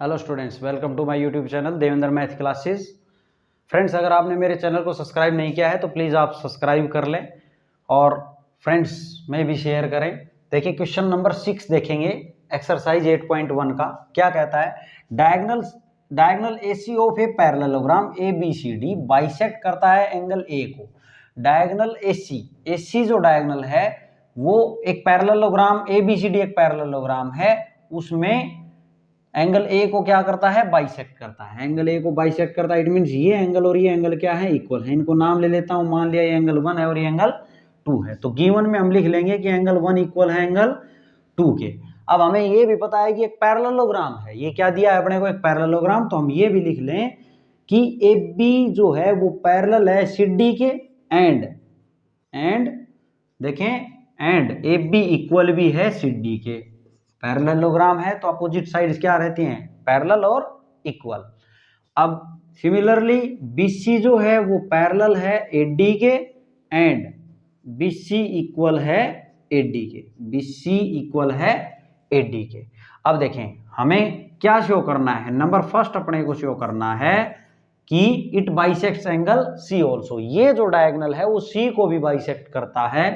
Hello students, welcome to my YouTube channel Devendra math classes. Friends, अगर आपने मेरे channel को सब्सक्राइब नहीं किया है तो प्लीज़ आप सब्सक्राइब कर लें और फ्रेंड्स में भी शेयर करें। देखिए क्वेश्चन नंबर 6 देखेंगे, एक्सरसाइज 8.1 का। क्या कहता है? Diagonal AC of a parallelogram ABCD bisect करता है एंगल A को। डायगोनल AC जो डायगोनल है वो एक पैरेललोग्राम ABCD एक पैरेललोग्राम है, उसमें एंगल A को क्या करता है? बाइसेक्ट करता है। एंगल A को बाइसेक्ट करता है, इट मींस ये एंगल और ये एंगल क्या है? इक्वल है। इनको नाम ले लेता हूं, मान लिया ये एंगल 1 है और ये एंगल 2 है, तो गिवन में हम लिख लेंगे कि एंगल 1 इक्वल है एंगल 2 के। अब हमें ये भी पता है कि एक पैरेललोग्राम है, ये क्या दिया है अपने को? एक पैरेललोग्राम। तो हम ये भी लिख लें कि AB जो है वो पैरेलल है CD के एंड देखें एंड AB इक्वल भी है CD के। पैरेललोग्राम है तो अपोजिट साइड्स क्या रहती हैं? पैरेलल और इक्वल। अब सिमिलरली BC जो है वो पैरेलल है AD के एंड BC इक्वल है AD के। BC इक्वल है AD के। अब देखें हमें क्या शो करना है? नंबर फर्स्ट अपने को शो करना है कि it bisects angle C also. ये जो डायगोनल है वो C को भी बाइसेक्ट करता है,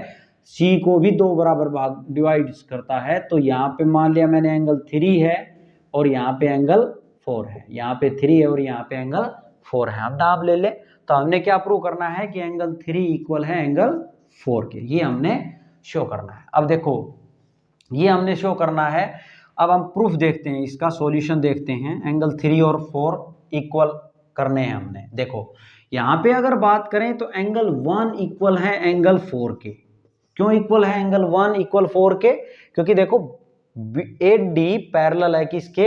C को भी दो बराबर भाग डिवाइड करता है। तो यहाँ पे मान लिया मैंने एंगल 3 है और यहाँ पे एंगल 4 है, यहाँ पे 3 है और यहाँ पे एंगल 4 है। हम नाम ले ले तो हमने क्या प्रूव करना है कि एंगल 3 इक्वल है एंगल 4 के। ये हमने शो करना है। अब देखो ये हमने शो करना है। अब हम प्रूफ देखते हैं, इसका सॉल्यूशन देखते हैं। एंगल 3 और 4 इक्वल करने हैं हमने। देखो यहाँ पे अगर बात करें तो एंगल 1 इक्वल है एंगल 4 के। क्यों इक्वल है एंगल 1 इक्वल 4 के? क्योंकि देखो AD पैरेलल है किसके?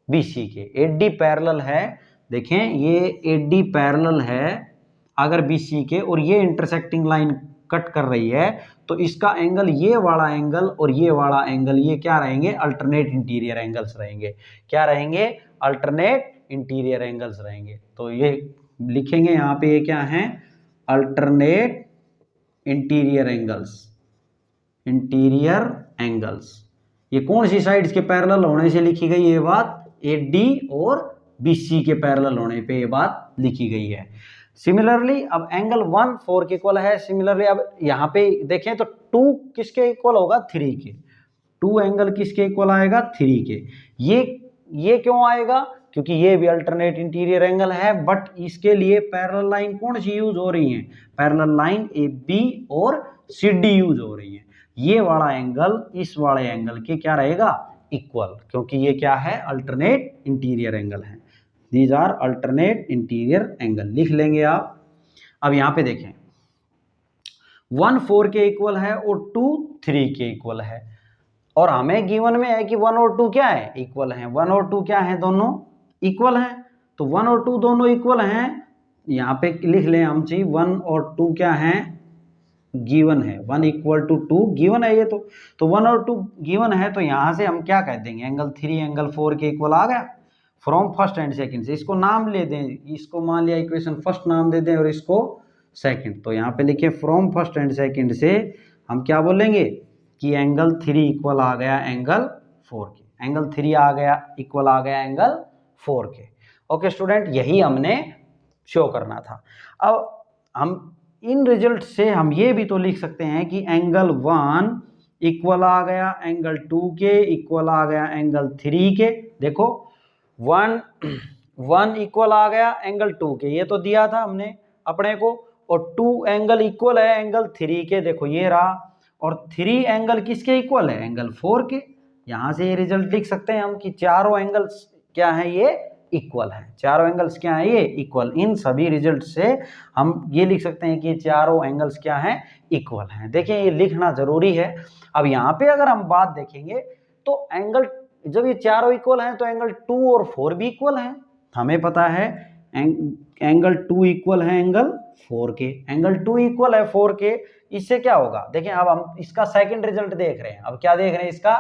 BC के। AD पैरेलल है, देखें ये AD पैरेलल है अगर BC के, और ये इंटरसेक्टिंग लाइन कट कर रही है तो इसका एंगल, ये वाला एंगल और ये वाला एंगल, ये क्या रहेंगे? अल्टरनेट इंटीरियर एंगल्स रहेंगे। क्या रहेंगे? अल्टरनेट इंटीरियर एंगल्स रहेंगे। तो ये लिखेंगे यहाँ पे, ये क्या है? Alternate interior angles. ये कौन सी साइड्स के पैरेलल होने से लिखी गई ये बात? AD और BC के पैरेलल होने पे ये बात लिखी गई है। सिमिलरली अब एंगल 1 4 के इक्वल है। सिमिलरली अब यहाँ पे देखें तो 2 किसके इक्वल होगा? 3 के। 2 एंगल किसके इक्वल आएगा? 3 के। ये क्यों आएगा? क्योंकि ये भी अल्टरनेट इंटीरियर एंगल है, बट इसके लिए पैरेलल लाइन कौन सी यूज हो रही है? पैरेलल लाइन AB और CD यूज हो रही है। ये वाला एंगल इस वाले एंगल के क्या रहेगा? इक्वल, क्योंकि ये क्या है? अल्टरनेट इंटीरियर एंगल है। These are alternate interior angle, लिख लेंगे आप। अब यहाँ पे देखें 1 4 के इक्वल है और 2 3 के इक्वल है, और हमें गिवन में है कि 1 और 2 क्या है? इक्वल है। 1 और 2 क्या है? दोनों इक्वल है। तो 1 और 2 दोनों इक्वल हैं। यहाँ पे लिख लें हम जी 1 और 2 क्या है? गिवन है। 1 इक्वल टू 2 गिवन है ये तो 1 और 2 गिवन है, तो यहाँ से हम क्या कह देंगे? एंगल 3 एंगल 4 के इक्वल आ गया फ्रॉम फर्स्ट एंड सेकंड से। इसको नाम ले दें, इसको मान लिया इक्वेशन फर्स्ट नाम दे दें और इसको सेकंड। तो यहाँ पे लिखे फ्रॉम फर्स्ट एंड सेकंड से हम क्या बोलेंगे कि एंगल 3 इक्वल आ गया एंगल 4 के। एंगल 3 आ गया इक्वल आ गया एंगल 4 के। ओके स्टूडेंट, यही हमने शो करना था। अब हम इन रिजल्ट से हम ये भी तो लिख सकते हैं कि एंगल 1 इक्वल आ गया एंगल 2 के, इक्वल आ गया एंगल 3 के। देखो 1 इक्वल आ गया एंगल 2 के, ये तो दिया था हमने अपने को, और 2 एंगल इक्वल है एंगल 3 के। देखो ये रहा, और 3 एंगल किसके इक्वल है? एंगल 4 के। यहां से ये रिजल्ट लिख सकते हैं हम कि चारों एंगल्स क्या है? ये इक्वल है। चारों एंगल्स क्या है? ये इक्वल। इन सभी रिजल्ट से हम ये लिख सकते हैं कि चारों एंगल्स क्या हैं? इक्वल हैं। देखिए ये लिखना जरूरी है। अब यहाँ पे अगर हम बात देखेंगे तो एंगल, जब ये चारों इक्वल हैं तो एंगल 2 और 4 भी इक्वल हैं। हमें पता है एंगल 2 इक्वल है एंगल 4 के। एंगल 2 इक्वल है 4 के। इससे क्या होगा? देखें अब हम इसका सेकंड रिजल्ट देख रहे हैं। अब क्या देख रहे हैं? इसका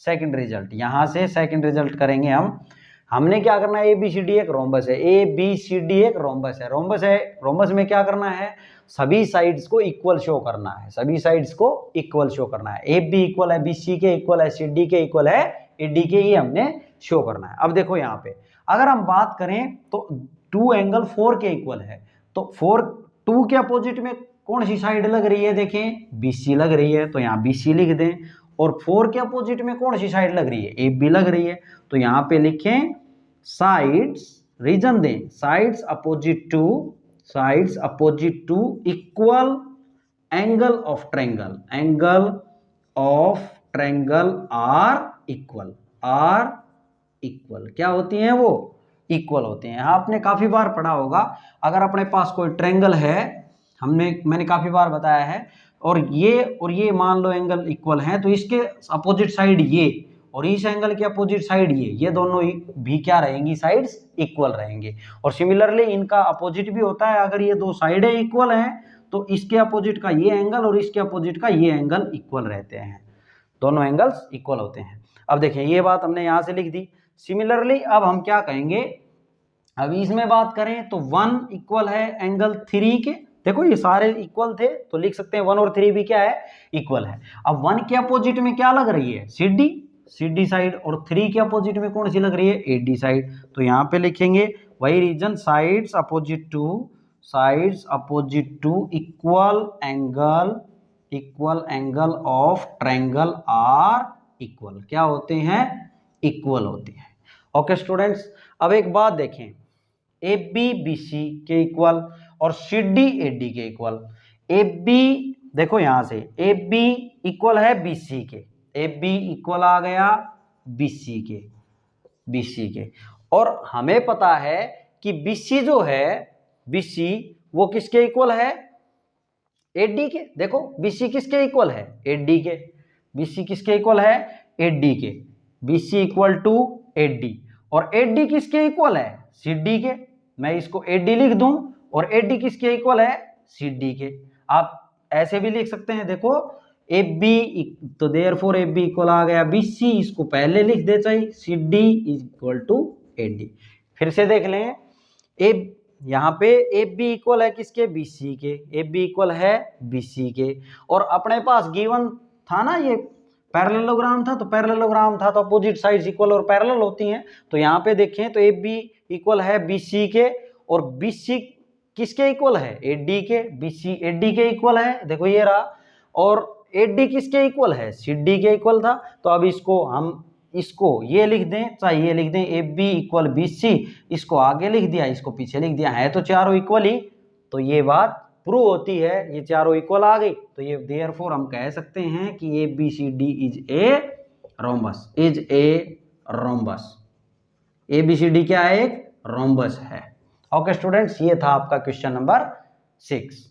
सेकंड रिजल्ट। यहां से सेकंड रिजल्ट करेंगे हम। हमने क्या करना है? ABCD एक रोम्बस है। ABCD एक रोम्बस है। रोम्बस में क्या करना है? सभी साइड्स को इक्वल शो करना है। सभी साइड्स को इक्वल शो करना है। AB इक्वल है BC के, इक्वल है CD के, इक्वल है AD के, ये हमने शो करना है। अब देखो यहाँ पे अगर हम बात करें तो 2 एंगल 4 के इक्वल है, तो 2 के अपोजिट में कौन सी साइड लग रही है, देखें BC लग रही है, तो यहाँ BC लिख दें। और 4 के अपोजिट में कौन सी साइड लग रही है, AB लग रही है, तो यहाँ पे लिखें साइड्स, रीजन दें sides opposite to equal angle of triangle are equal क्या होती हैं, वो इक्वल होती हैं। आपने काफी बार पढ़ा होगा, अगर अपने पास कोई ट्रायंगल है, मैंने काफी बार बताया है, और ये मान लो एंगल इक्वल हैं, तो इसके अपोजिट साइड ये और इस एंगल के अपोजिट साइड ये दोनों भी क्या रहेंगी, साइड्स इक्वल रहेंगे। और सिमिलरली इनका अपोजिट भी होता है, अगर ये दो साइडें इक्वल हैं तो इसके अपोजिट का ये एंगल और इसके अपोजिट का ये एंगल इक्वल रहते हैं, दोनों एंगल्स इक्वल होते हैं। अब देखें ये बात हमने यहाँ से लिख दी। सिमिलरली अब हम क्या कहेंगे, अब इसमें बात करें तो 1 इक्वल है एंगल 3 के, देखो ये सारे इक्वल थे तो लिख सकते हैं 1 और 3 भी क्या है, इक्वल है। अब 1 के अपोजिट में क्या लग रही है, CD साइड, और 3 के अपोजिट में कौन सी लग रही है, AD साइड, तो यहाँ पे लिखेंगे वही reason sides opposite to equal angle of triangle are equal, क्या होते हैं, इक्वल होते हैं। ओके स्टूडेंट्स, अब एक बात देखें, AB BC के इक्वल और CD AD के इक्वल। AB देखो यहां से AB इक्वल है BC के, AB इक्वल आ गया BC के, और हमें पता है कि BC जो है, BC वो किसके इक्वल है, AD के। देखो BC किसके इक्वल है, AD के। BC किसके इक्वल है, AD के। BC इक्वल टू AD, और AD किसके इक्वल है, CD के। मैं इसको AD लिख दूं, और AD किसके इक्वल है, CD के। आप ऐसे भी लिख सकते हैं, देखो AB, तो देयरफॉर AB इक्वल आ गया BC, इसको पहले लिख दे चाहिए, CD इक्वल टू AD। फिर से देख लें, यहाँ पे AB इक्वल है किसके, BC के, AB इक्वल है BC के, और अपने पास गिवन था ना, ये पैरेललोग्राम था, तो अपोजिट साइड्स इक्वल और पैरेलल होती हैं। तो यहाँ पे देखें तो AB इक्वल है BC के, और BC किसके इक्वल है, AD के, BC AD के इक्वल है, देखो ये रहा, और AD किसके इक्वल है, CD के इक्वल था। तो अब इसको ये लिख दें, चाहे ये लिख दें AB इक्वल BC, इसको आगे लिख दिया, इसको पीछे लिख दिया, है तो चारों इक्वल ही, तो ये बात प्रूव होती है, ये चारों इक्वल आ गई। तो ये देयरफॉर हम कह सकते हैं कि ABCD is a rhombus, ABCD क्या है, एक रोम्बस है। ओके स्टूडेंट्स, ये था आपका क्वेश्चन नंबर 6।